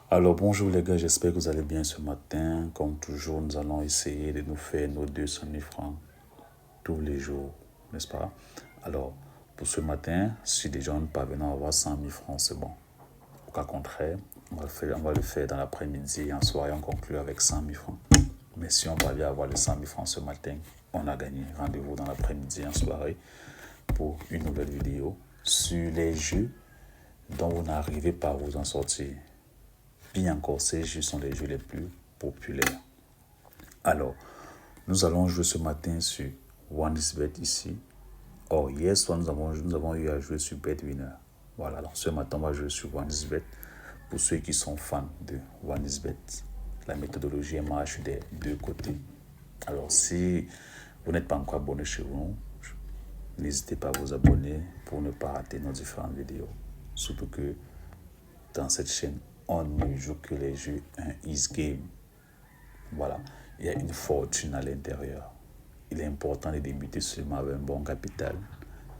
Alors bonjour les gars, j'espère que vous allez bien ce matin. Comme toujours, nous allons essayer de nous faire nos 200 000 francs tous les jours, n'est-ce pas? Alors, pour ce matin, si déjà nous parvenons à avoir 100 000 francs, c'est bon. Au cas contraire, on va le faire dans l'après-midi et en soirée, on conclut avec 100 000 francs. Mais si on parvient à avoir les 100 000 francs ce matin, on a gagné. Rendez-vous dans l'après-midi et en soirée pour une nouvelle vidéo sur les jeux dont vous n'arrivez pas à vous en sortir. Puis encore, ces jeux sont les jeux les plus populaires. Alors, nous allons jouer ce matin sur OneXBet ici. Or, hier soir, nous avons eu à jouer sur BetWinner. Voilà, donc ce matin, on va jouer sur OneXBet. Pour ceux qui sont fans de OneXBet, la méthodologie marche des deux côtés. Alors, si vous n'êtes pas encore abonné chez nous, n'hésitez pas à vous abonner pour ne pas rater nos différentes vidéos. Surtout que dans cette chaîne, on ne joue que les jeux un easy game. Voilà, il y a une fortune à l'intérieur. Il est important de débuter seulement avec un bon capital.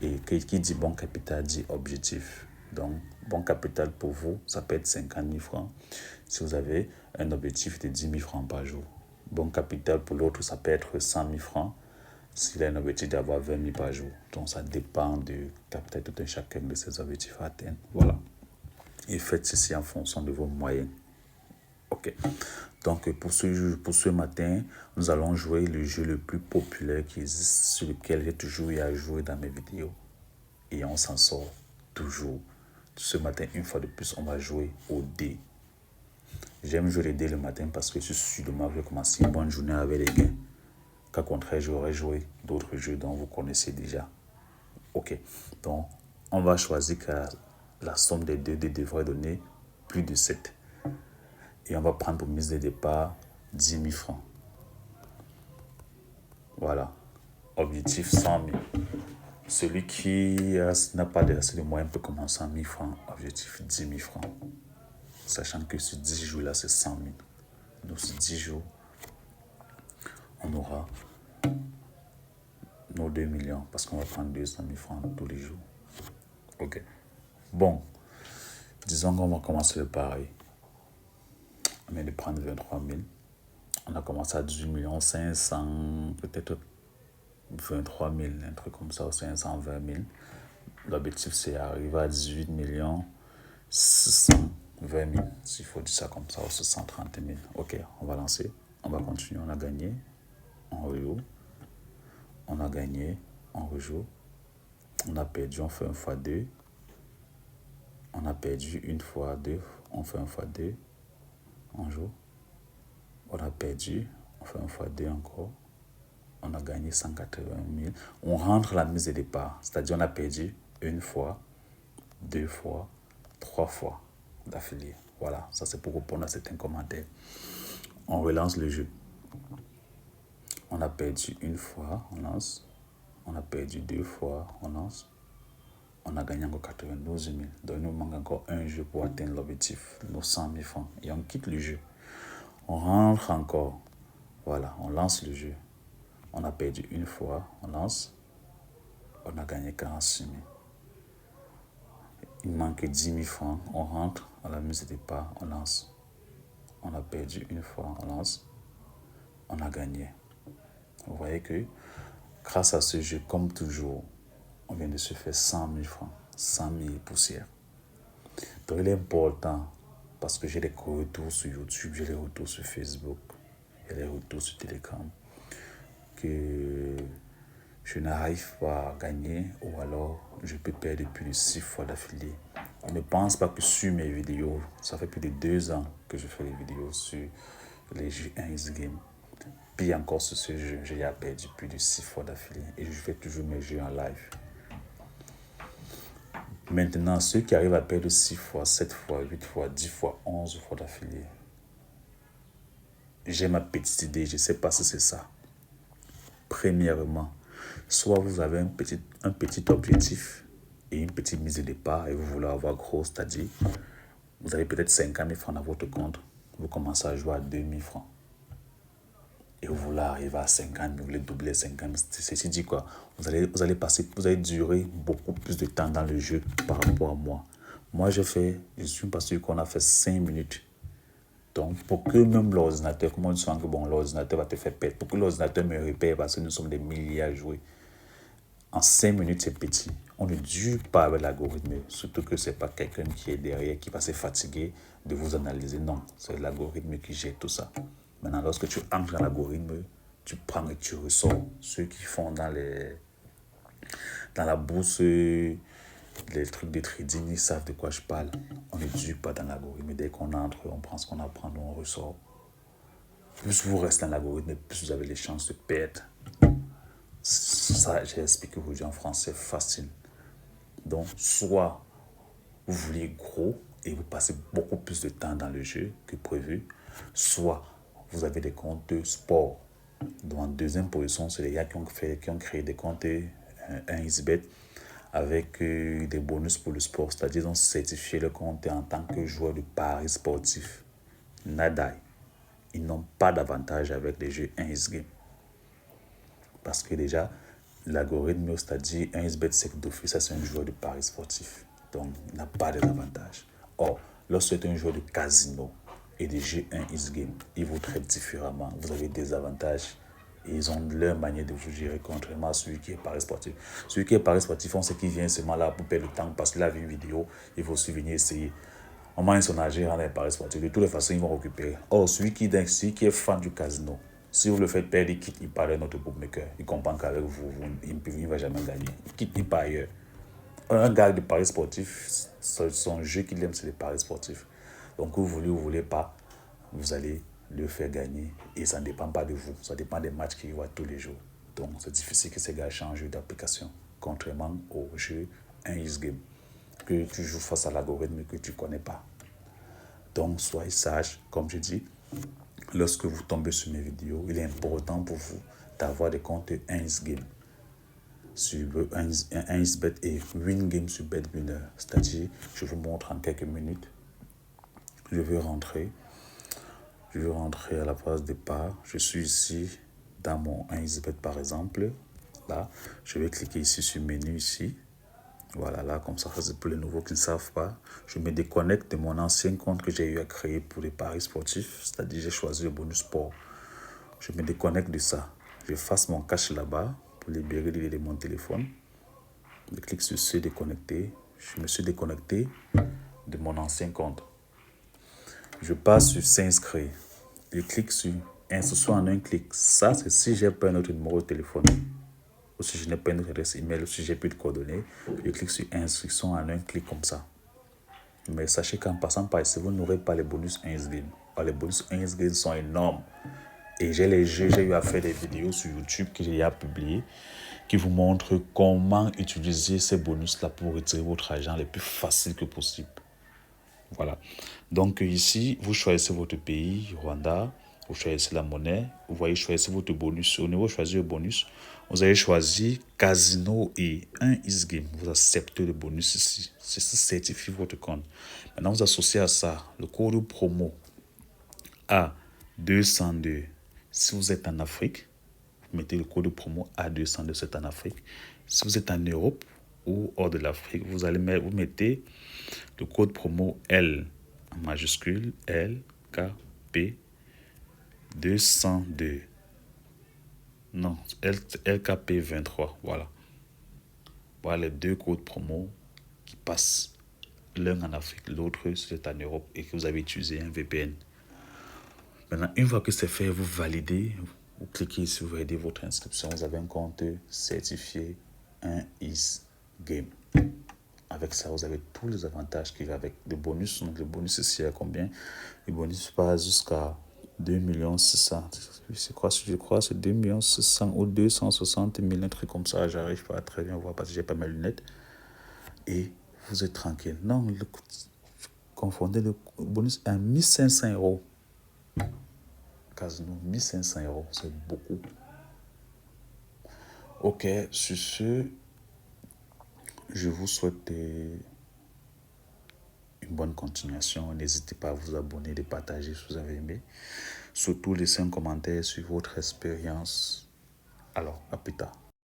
Et qui dit bon capital dit objectif. Donc, bon capital pour vous, ça peut être 50 000 francs. Si vous avez un objectif de 10 000 francs par jour. Bon capital pour l'autre, ça peut être 100 000 francs. S'il a un objectif d'avoir 20 000 par jour. Donc, ça dépend du capital de tout un chacun de ses objectifs à atteindre. Voilà. Et faites ceci en fonction de vos moyens. Ok. Donc, pour ce matin, nous allons jouer le jeu le plus populaire qui existe, sur lequel j'ai toujours eu à jouer dans mes vidéos. Et on s'en sort toujours. Ce matin, une fois de plus, on va jouer au dé. J'aime jouer les dés le matin parce que je suis sûr de moi que je vais commencer une bonne journée avec les gains. Qu'au contraire, j'aurais joué d'autres jeux dont vous connaissez déjà. Ok. Donc, on va choisir que la somme des deux dés devrait donner plus de 7. Et on va prendre pour mise de départ 10 000 francs. Voilà. Objectif 100 000. Celui qui n'a pas assez de moyens peut commencer à 1 000 francs. Objectif 10 000 francs. Sachant que sur 10 jours là, c'est 100 000. Donc sur 10 jours, on aura nos 2 millions. Parce qu'on va prendre 200 000 francs tous les jours. Ok. Bon. Disons qu'on va commencer le pari. On vient de prendre 23 000. On a commencé à 18 500 peut-être 23 000, un truc comme ça, ou 520 000. L'objectif, c'est arriver à 18 620 000, s'il faut dire ça comme ça, ou 630 000. Ok, on va lancer, on va continuer. On a gagné, on rejoue. On a gagné, on rejoue. On a perdu, on fait 1 fois 2. On a perdu 1 fois 2, on fait 1 fois 2. On joue. On a perdu, on fait 1 fois 2 encore. On a gagné 180 000. On rentre la mise de départ. C'est-à-dire on a perdu 1 fois, 2 fois, 3 fois d'affilée. Voilà, ça c'est pour répondre à certains commentaires. On relance le jeu. On a perdu 1 fois, on lance. On a perdu 2 fois, on lance. On a gagné encore 92 000. Donc il nous manque encore un jeu pour atteindre l'objectif, nos 100 000 francs. Et on quitte le jeu. On rentre encore. Voilà, on lance le jeu. On a perdu 1 fois, on lance. On a gagné 46 000. Il manque 10 000 francs. On rentre à la mise de départ, on lance. On a perdu 1 fois, on lance. On a gagné. Vous voyez que grâce à ce jeu, comme toujours, on vient de se faire 100 000 francs. 100 000 poussières. Donc il est important, parce que j'ai des retours sur YouTube, j'ai des retours sur Facebook, j'ai des retours sur Telegram, que je n'arrive pas à gagner ou alors je peux perdre plus de 6 fois d'affilée. Ne pense pas que sur mes vidéos, ça fait plus de 2 ans que je fais les vidéos sur les jeux 1 game. Puis encore sur ce jeu, j'ai perdu plus de 6 fois d'affilée et je fais toujours mes jeux en live. Maintenant, ceux qui arrivent à perdre 6 fois, 7 fois, 8 fois, 10 fois, 11 fois d'affilée, j'ai ma petite idée, je ne sais pas si c'est ça. Premièrement, soit vous avez un petit objectif et une petite mise de départ et vous voulez avoir gros, c'est-à-dire vous avez peut-être 50 000 francs dans votre compte, vous commencez à jouer à 2 000 francs. Et vous voulez arriver à 50 000, vous voulez doubler 50 000. Ceci dit quoi? Vous allez durer beaucoup plus de temps dans le jeu par rapport à moi. Moi, je suis passé qu'on a fait 5 minutes. Donc, pour que même l'ordinateur, comment on sent que bon, l'ordinateur va te faire perdre, pour que l'ordinateur me repère, parce que nous sommes des milliers à jouer, en 5 minutes, c'est petit. On ne dure pas avec l'algorithme, surtout que ce n'est pas quelqu'un qui est derrière, qui va se fatiguer de vous analyser. Non, c'est l'algorithme qui gère tout ça. Maintenant, lorsque tu entres dans l'algorithme, tu prends et tu ressors. Ceux qui font dans la bourse, les trucs de trading, ils savent de quoi je parle. On ne dure pas dans l'algorithme. Dès qu'on entre, on prend ce qu'on apprend, on ressort. Plus vous restez dans l'algorithme, plus vous avez les chances de perdre. Ça, j'ai expliqué aujourd'hui en français facile. Donc, soit vous voulez gros et vous passez beaucoup plus de temps dans le jeu que prévu, soit vous avez des comptes de sport. Donc, en deuxième position, c'est les gars qui ont créé des comptes 1xBet avec des bonus pour le sport, c'est-à-dire ils ont certifié le compte en tant que joueur de paris sportif. Nada. Ils n'ont pas d'avantage avec les jeux 1xGame. Parce que déjà, l'algorithme, c'est-à-dire 1xBet, c'est que d'office, ça c'est un joueur de paris sportif. Donc, il n'a pas d'avantage. Or, lorsque c'est un joueur de casino et des jeux 1xGame, ils vous traitent différemment. Vous avez des avantages et ils ont leur manière de vous gérer, contrairement à celui qui est paris sportif. Celui qui est paris sportif, on sait qu'il vient seulement là pour perdre le temps parce qu'il a vu une vidéo, il faut aussi venir essayer. On m'a son agir dans les paris sportifs. De toutes les façons, ils vont récupérer. Or, celui qui est fan du casino, si vous le faites perdre, il quitte, il part d'un autre bookmaker. Il comprend qu'avec vous, il ne va jamais gagner. Il quitte, il part ailleurs. Un gars de paris sportif, son jeu qu'il aime, c'est les paris sportifs. Donc, vous voulez ou vous voulez pas, vous allez le faire gagner. Et ça ne dépend pas de vous. Ça dépend des matchs qu'il voit tous les jours. Donc, c'est difficile que ces gars changent d'application. Contrairement au jeu 1xGame, que tu joues face à l'algorithme que tu ne connais pas. Donc, soyez sage, comme je dis. Lorsque vous tombez sur mes vidéos, il est important pour vous d'avoir des comptes 1xGame sur 1xBet et WinGame sur BetWinner. C'est-à-dire, je vous montre en quelques minutes. Je vais rentrer à la page départ. Je suis ici dans mon 1xBet par exemple. Là, je vais cliquer ici sur menu ici. Voilà, là, comme ça, c'est pour les nouveaux qui ne savent pas. Je me déconnecte de mon ancien compte que j'ai eu à créer pour les paris sportifs. C'est-à-dire, j'ai choisi le bonus sport. Je me déconnecte de ça. Je fasse mon cache là-bas pour libérer de mon téléphone. Je clique sur se déconnecter. Je me suis déconnecté de mon ancien compte. Je passe sur s'inscrire. Je clique sur inscription en un clic. Ça, c'est si j'ai pas un autre numéro de téléphone. Ou si je n'ai pas une autre adresse email, ou si j'ai plus de coordonnées, je clique sur inscription en un clic comme ça. Mais sachez qu'en passant par ici, vous n'aurez pas les bonus 1xGame. Les bonus 1xGame sont énormes. Et j'ai eu à faire des vidéos sur YouTube que j'ai publiées qui vous montrent comment utiliser ces bonus-là pour retirer votre argent le plus facile que possible. Voilà. Donc ici, vous choisissez votre pays, Rwanda, vous choisissez la monnaie, vous voyez choisir votre bonus. Au niveau choisir le bonus, vous allez choisir Casino et 1xGame. Vous acceptez le bonus ici. C'est ça certifie votre compte. Maintenant, vous associez à ça le code promo A202. Si vous êtes en Afrique, vous mettez le code promo A202, c'est en Afrique. Si vous êtes en Europe ou hors de l'Afrique, vous mettez le code promo L en majuscule LKP 202. Non, LKP 23. Voilà. Voilà les deux codes promo qui passent. L'un en Afrique, l'autre c'est en Europe et que vous avez utilisé un VPN. Maintenant, une fois que c'est fait, vous validez, vous cliquez ici, vous validez votre inscription. Vous avez un compte certifié 1xGame. Avec ça, vous avez tous les avantages qu'il y a avec le bonus. Donc, le bonus ici, à combien? Le bonus passe jusqu'à 2 600 000. Je crois c'est 2 600 000 ou 260 000, un truc comme ça. J'arrive pas à très bien voir parce que j'ai pas mes lunettes. Et vous êtes tranquille. Non, confondez le bonus à 1 500 €. Casino, 1 500 €, c'est beaucoup. Ok, sur ce, je vous souhaite une bonne continuation. N'hésitez pas à vous abonner, de partager si vous avez aimé. Surtout, laissez un commentaire sur votre expérience. Alors, à plus tard.